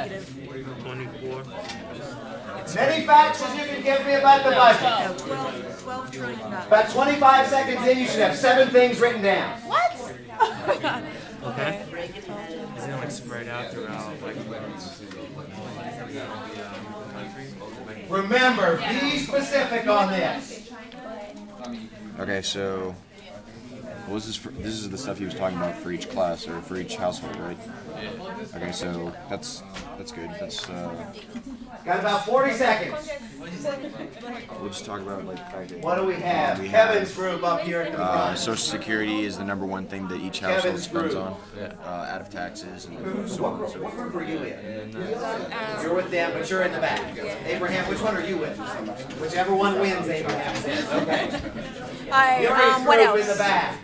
24. Many facts as you can give me about the budget. $12 trillion. About 25 seconds in, you should have 7 things written down. What? Okay. Is it like spread out throughout like Remember, be specific on this. Okay, so what was this for? This is the stuff he was talking about for each class or for each household, right? Okay, so that's good. That's Got about 40 seconds. we'll just talk about like What do we have? Kevin's group up here at the front. Social Security is the #1 thing that each household Kevin's spends group. on, out of taxes. And What group are you in? You're with them, but you're in the back. Abraham, which one are you with? Whichever one wins, Abraham says. Okay. Yuri's What group else? in the back.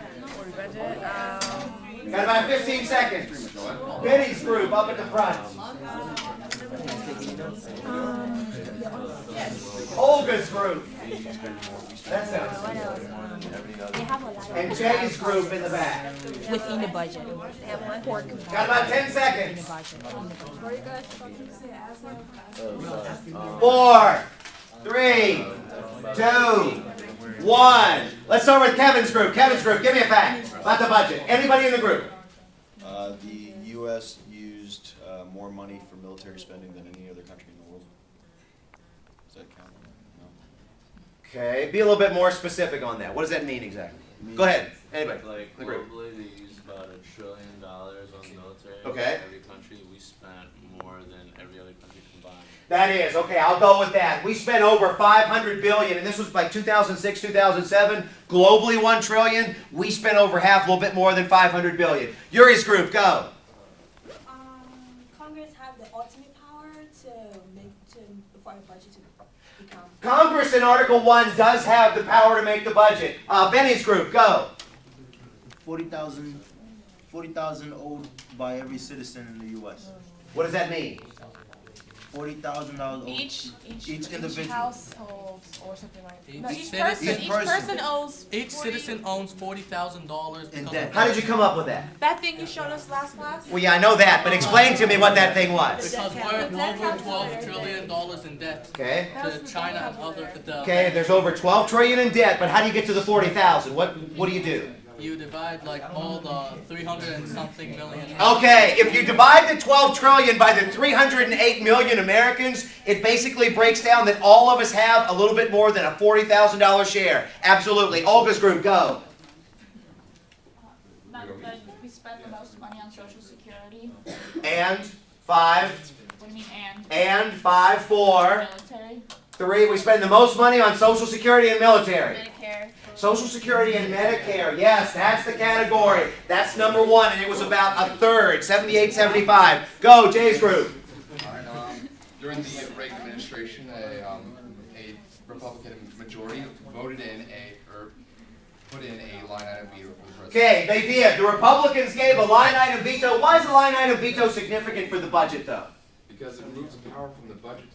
Got about 15 seconds. Benny's group up at the front. Olga's group. That sounds good. And Jay's group in the back. Within the budget. Pork. Got about 10 seconds. 4, 3, 2, 1. Let's start with Kevin's group. Kevin's group, give me a fact about the budget. Anybody in the group? The U.S. used more money for military spending than any other country in the world. Does that count? No. Okay, be a little bit more specific on that. What does that mean exactly? Go ahead. Anybody? Like The group. globally, they use about $1 trillion on military. Okay. Every country, we spent more than every other country combined. That is, okay, I'll go with that. We spent over $500 billion, and this was like 2006, 2007. Globally, $1 trillion. We spent over half, a little bit more than $500 billion. Yuri's group, go. Congress have the ultimate power for the budget to become. Congress in Article 1 does have the power to make the budget. Benny's group, go. 40,000 owed by every citizen in the U.S. What does that mean? $40,000 owed Each individual. household or something like that. No, Each each citizen. person owns. each citizen owns $40,000 In debt. How did you come up with that? That thing you showed us last class. Well, yeah, I know that, but explain to me what that thing was. because we're over $12 trillion in debt Okay. to China and other. Okay, there's over 12 trillion in debt, but how do you get to the 40,000? What do you do? You divide like all the 300 and something million. Okay, if you divide the 12 trillion by the 308 million Americans, it basically breaks down that all of us have a little bit more than a $40,000 share. Absolutely. Olga's group, go. We spend the most money on Social Security. And 5. What do you mean And 5, 4. military? 3, we spend the most money on Social Security and military. Medicare. Social Security and Medicare, yes, that's the category. That's number 1, and it was about a third, 78, 75. Go, Jay's group. All right, during the Reagan administration, a Republican majority put in a line item veto for the president. Okay, they did. The Republicans gave a line item veto. Why is a line item veto significant for the budget, though? Because it moves power from the budget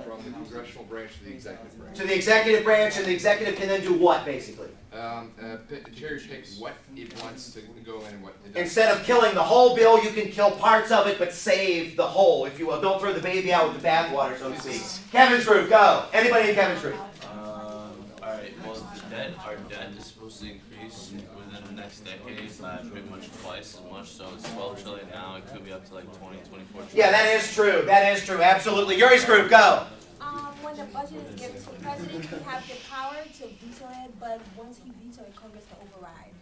from the congressional branch to the executive branch. To the executive branch, and the executive can then do what, basically? Cherry picks what it wants to go in and what it doesn't. Instead of killing the whole bill, you can kill parts of it, but save the whole, if you will. Don't throw the baby out with the bathwater, so to speak. Kevin's group, go. Anybody in Kevin's group? Alright, well, our debt is supposed to increase within the next decade by pretty much twice as much, so it's 12 trillion now, it could be up to like 20, 24 trillion. Yeah, that is true. That is true. Absolutely. Yuri's group, go. When the budget is given to the president, he has the power to veto it, but once he vetoes it, Congress can override.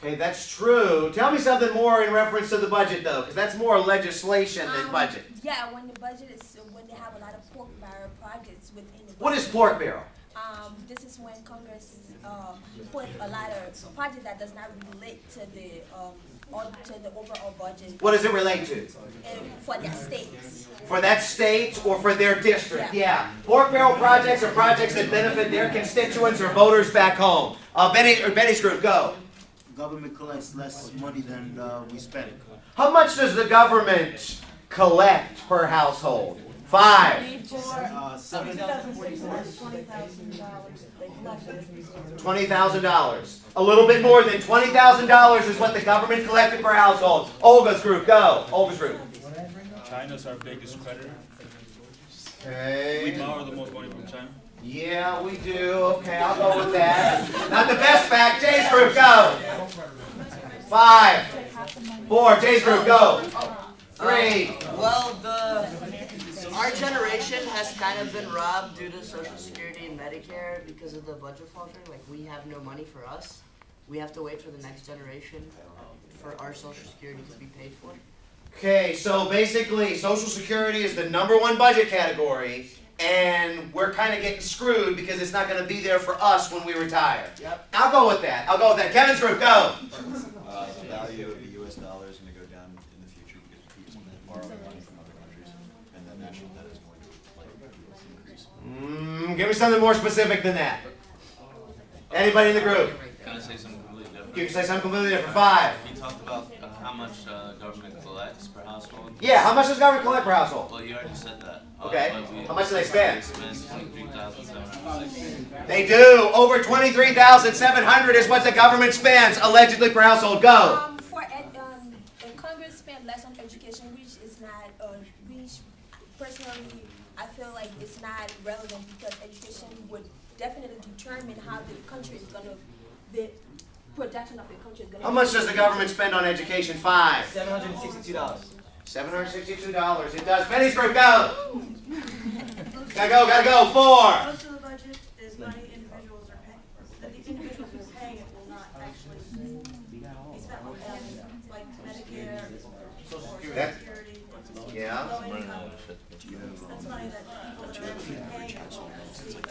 Okay, that's true. Tell me something more in reference to the budget, though, because that's more legislation than budget. Yeah, when the budget is, when they have a lot of pork barrel projects within the budget. What is pork barrel? This is when Congress put a lot of projects that does not relate to the overall budget. What does it relate to? For their states. For that state or for their district, yeah. Pork barrel projects are projects that benefit their constituents or voters back home. Benny's group, go. Government collects less money than we spend. How much does the government collect per household? 5. $20,000. A little bit more than $20,000 is what the government collected per household. Olga's group, go. Olga's group. China's our biggest creditor. We Okay. borrow the most money from China. Yeah, we do. Okay, I'll go with that. Not the best fact. Jay's group, go. 5, 4. Jay's group, go. 3. Well, our generation has kind of been robbed due to Social Security and Medicare because of the budget faltering. Like, we have no money for us. We have to wait for the next generation for our Social Security to be paid for. Okay, so basically, Social Security is the #1 budget category, and we're kind of getting screwed because it's not going to be there for us when we retire. Yep. I'll go with that. Kevin's group, go. The value of the U.S. dollar is going to go down in the future because people are going to borrow money from other countries, and the national debt is going to increase. Give me something more specific than that. Anybody in the group? Can I say something completely different? You can say something completely different. 5. You talked about how much government collects per household. Yeah, how much does government collect per household? Well, you already said that. Okay. But How much do they spend? They spend 23,760. They do. Over 23,700 is what the government spends allegedly per household. Go. Congress spent less on education, which is not, which personally I feel like it's not relevant because education would definitely determine how the country is gonna, the projection of the country is gonna. How much does the government spend on education? 5. $762. $762. It does. Penny's group, go. Gotta go. 4. Most of the budget is money individuals are paying. That the individuals who are paying it will not actually be spent on like Medicare or Social That- Security. Yeah. Low income. That's money that people that are actually paying it will receive.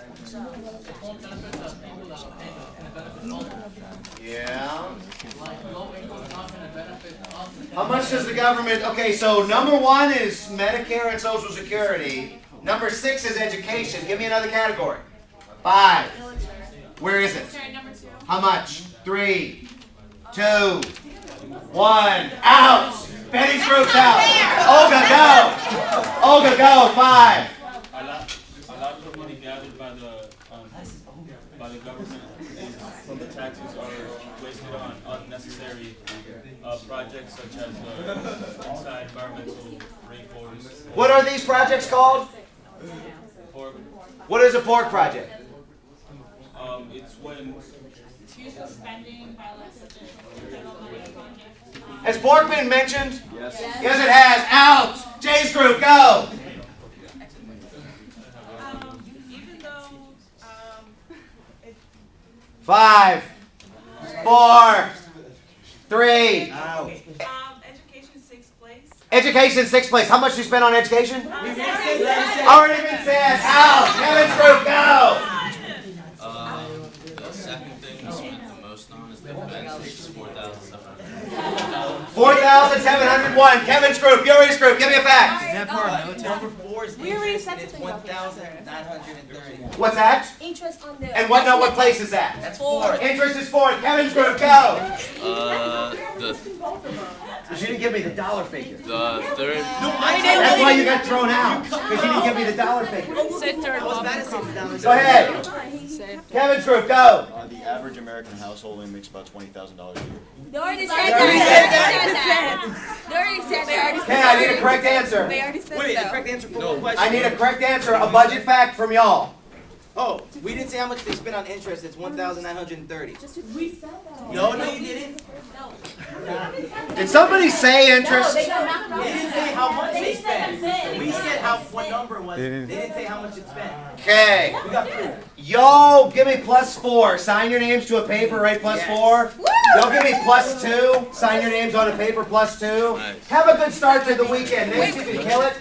Yeah. How much does the government? Okay, so #1 is Medicare and Social Security. #6 is education. Give me another category. 5. Where is it? How much? 3, 2, 1. Out. Benny's group's out. Olga, go. 5. A lot of the money gathered by the government from the taxes are wasted on unnecessary projects such as inside environmental rainforests. What are these projects called? Pork. What is a pork project? It's when It's used for spending by elected officials, federal money projects. Has pork been mentioned? Yes. Yes, it has. Out. Jay's group, go. Even though, 5, 4, 3. education 6th place. Education 6th place. How much do you spend on education? Already been said. Out. Kevin's group, go. The second thing we spent the most on is the defense, which is 4,700. 4,701. Kevin's group, Yuri's group. Give me a fact. Number 4 is We already said it's something about that. 1,930. What's that? Interest on the. And what place is that? That's 4. Interest is 4. Kevin's group, go. Because you didn't give me the dollar figure. The third. That's why you got thrown out. Because you didn't give me the dollar figure. Go ahead. Kevin's group, go. The average American household only makes about $20,000 a year. They already said They that. already said that. They already said that. Okay, I need a correct answer. They already said Wait, the that. correct answer for what question? I need a correct answer, a budget fact from y'all. Oh, we didn't say how much they spent on interest. It's 1,930. We said that. No, you didn't. Did somebody say interest? They didn't say how much they spent. We said what number was. They didn't say how much it spent. Okay. We got proof. Y'all give me +4. Sign your names to a paper, write +4. Y'all give me +2. Sign your names on a paper, +2. Nice. Have a good start to the weekend. Next, you can kill it.